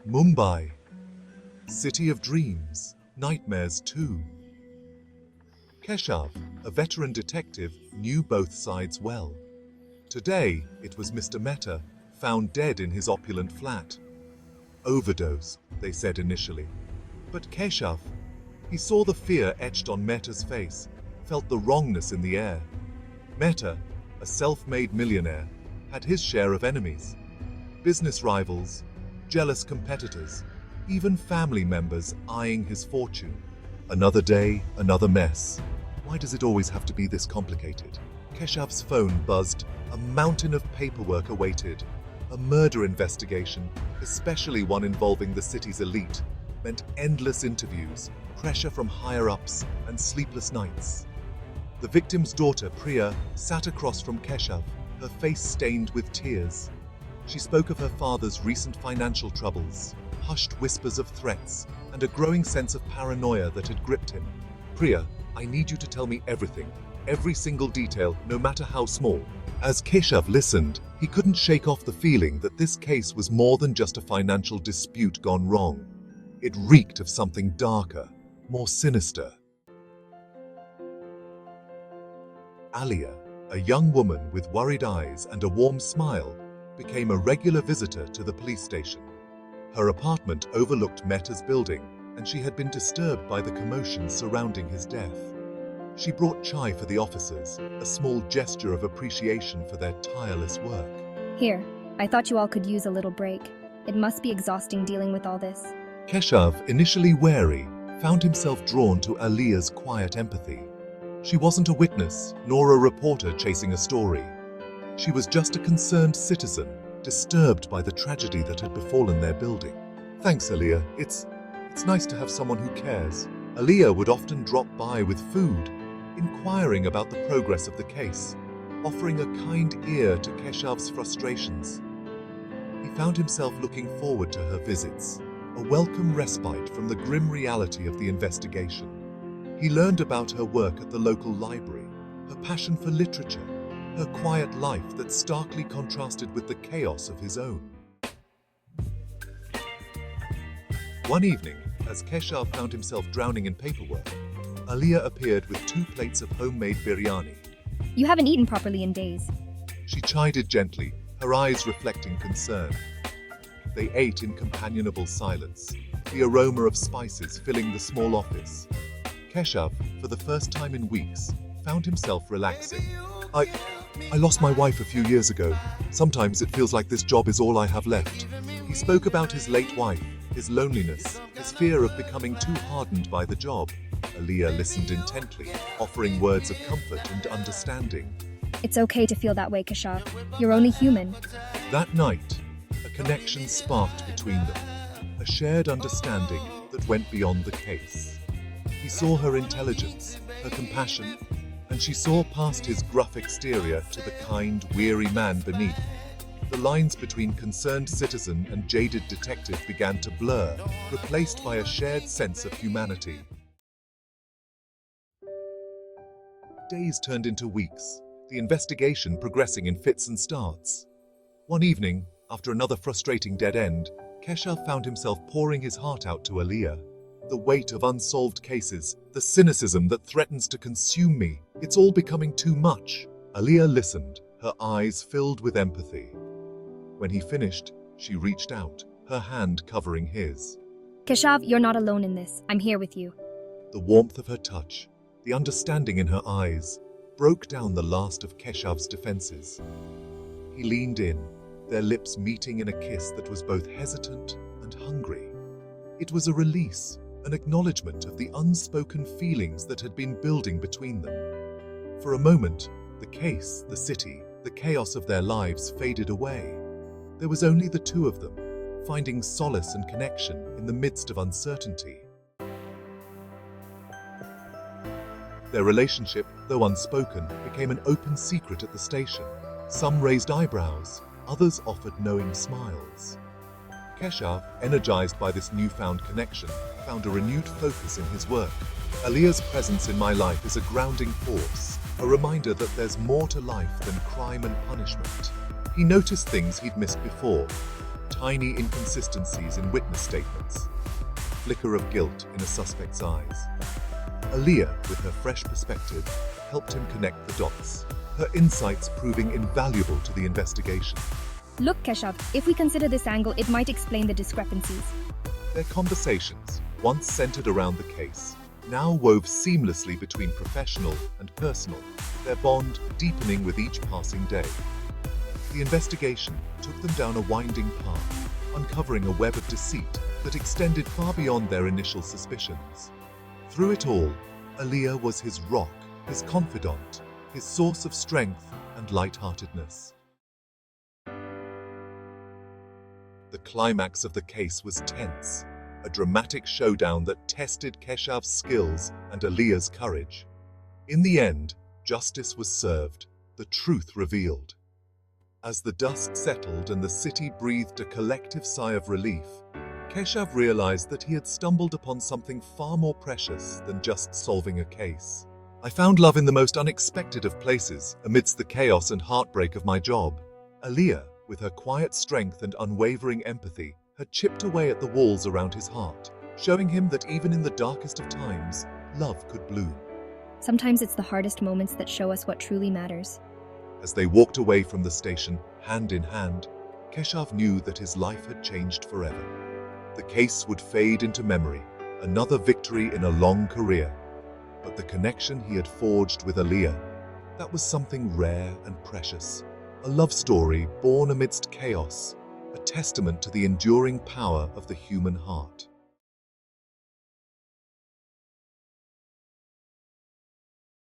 Mumbai, city of dreams, nightmares too. Keshav, a veteran detective, knew both sides well. Today, it was Mr. Mehta, found dead in his opulent flat. Overdose, they said initially. But Keshav, he saw the fear etched on Mehta's face, felt the wrongness in the air. Mehta, a self-made millionaire, had his share of enemies. Business rivals, jealous competitors, even family members eyeing his fortune. Another day, another mess. Why does it always have to be this complicated? Keshav's phone buzzed. A mountain of paperwork awaited. A murder investigation, especially one involving the city's elite, meant endless interviews, pressure from higher-ups, and sleepless nights. The victim's daughter, Priya, sat across from Keshav, her face stained with tears. She spoke of her father's recent financial troubles, hushed whispers of threats, and a growing sense of paranoia that had gripped him. Priya, I need you to tell me everything, every single detail, no matter how small. As Keshav listened, he couldn't shake off the feeling that this case was more than just a financial dispute gone wrong. It reeked of something darker, more sinister. Alia, a young woman with worried eyes and a warm smile, became a regular visitor to the police station. Her apartment overlooked Mehta's building, and she had been disturbed by the commotion surrounding his death. She brought chai for the officers, a small gesture of appreciation for their tireless work. Here, I thought you all could use a little break. It must be exhausting dealing with all this. Keshav, initially wary, found himself drawn to Alia's quiet empathy. She wasn't a witness, nor a reporter chasing a story. She was just a concerned citizen, disturbed by the tragedy that had befallen their building. Thanks, Alia. It's nice to have someone who cares. Alia would often drop by with food, inquiring about the progress of the case, offering a kind ear to Keshav's frustrations. He found himself looking forward to her visits, a welcome respite from the grim reality of the investigation. He learned about her work at the local library, her passion for literature, her quiet life that starkly contrasted with the chaos of his own. One evening, as Keshav found himself drowning in paperwork, Alia appeared with 2 plates of homemade biryani. You haven't eaten properly in days. She chided gently, her eyes reflecting concern. They ate in companionable silence, the aroma of spices filling the small office. Keshav, for the first time in weeks, found himself relaxing. I lost my wife a few years ago. Sometimes it feels like this job is all I have left. He spoke about his late wife, his loneliness, his fear of becoming too hardened by the job. Alia listened intently, offering words of comfort and understanding. It's okay to feel that way, Keshav. You're only human. That night, a connection sparked between them, a shared understanding that went beyond the case. He saw her intelligence, her compassion, and she saw past his gruff exterior to the kind, weary man beneath. The lines between concerned citizen and jaded detective began to blur, replaced by a shared sense of humanity. Days turned into weeks, the investigation progressing in fits and starts. One evening, after another frustrating dead end, Keshav found himself pouring his heart out to Alia. The weight of unsolved cases, the cynicism that threatens to consume me, it's all becoming too much. Alia listened, her eyes filled with empathy. When he finished, she reached out, her hand covering his. Keshav, you're not alone in this. I'm here with you. The warmth of her touch, the understanding in her eyes, broke down the last of Keshav's defenses. He leaned in, their lips meeting in a kiss that was both hesitant and hungry. It was a release, an acknowledgement of the unspoken feelings that had been building between them. For a moment, the case, the city, the chaos of their lives faded away. There was only the two of them, finding solace and connection in the midst of uncertainty. Their relationship, though unspoken, became an open secret at the station. Some raised eyebrows, others offered knowing smiles. Keshav, energized by this newfound connection, found a renewed focus in his work. Alia's presence in my life is a grounding force, a reminder that there's more to life than crime and punishment. He noticed things he'd missed before. tiny inconsistencies in witness statements, flicker of guilt in a suspect's eyes. Aaliyah, with her fresh perspective, helped him connect the dots, her insights proving invaluable to the investigation. Look, Keshav, if we consider this angle, it might explain the discrepancies. Their conversations, once centered around the case, now wove seamlessly between professional and personal, their bond deepening with each passing day. The investigation took them down a winding path, uncovering a web of deceit that extended far beyond their initial suspicions. Through it all, Aaliyah was his rock, his confidant, his source of strength and lightheartedness. The climax of the case was tense, a dramatic showdown that tested Keshav's skills and Aaliyah's courage. In the end, justice was served, the truth revealed. As the dust settled and the city breathed a collective sigh of relief, Keshav realized that he had stumbled upon something far more precious than just solving a case. I found love in the most unexpected of places, amidst the chaos and heartbreak of my job. Aaliyah, with her quiet strength and unwavering empathy, had chipped away at the walls around his heart, showing him that even in the darkest of times, love could bloom. Sometimes it's the hardest moments that show us what truly matters. As they walked away from the station, hand in hand, Keshav knew that his life had changed forever. The case would fade into memory, another victory in a long career. But the connection he had forged with Aaliyah, that was something rare and precious. A love story born amidst chaos, a testament to the enduring power of the human heart.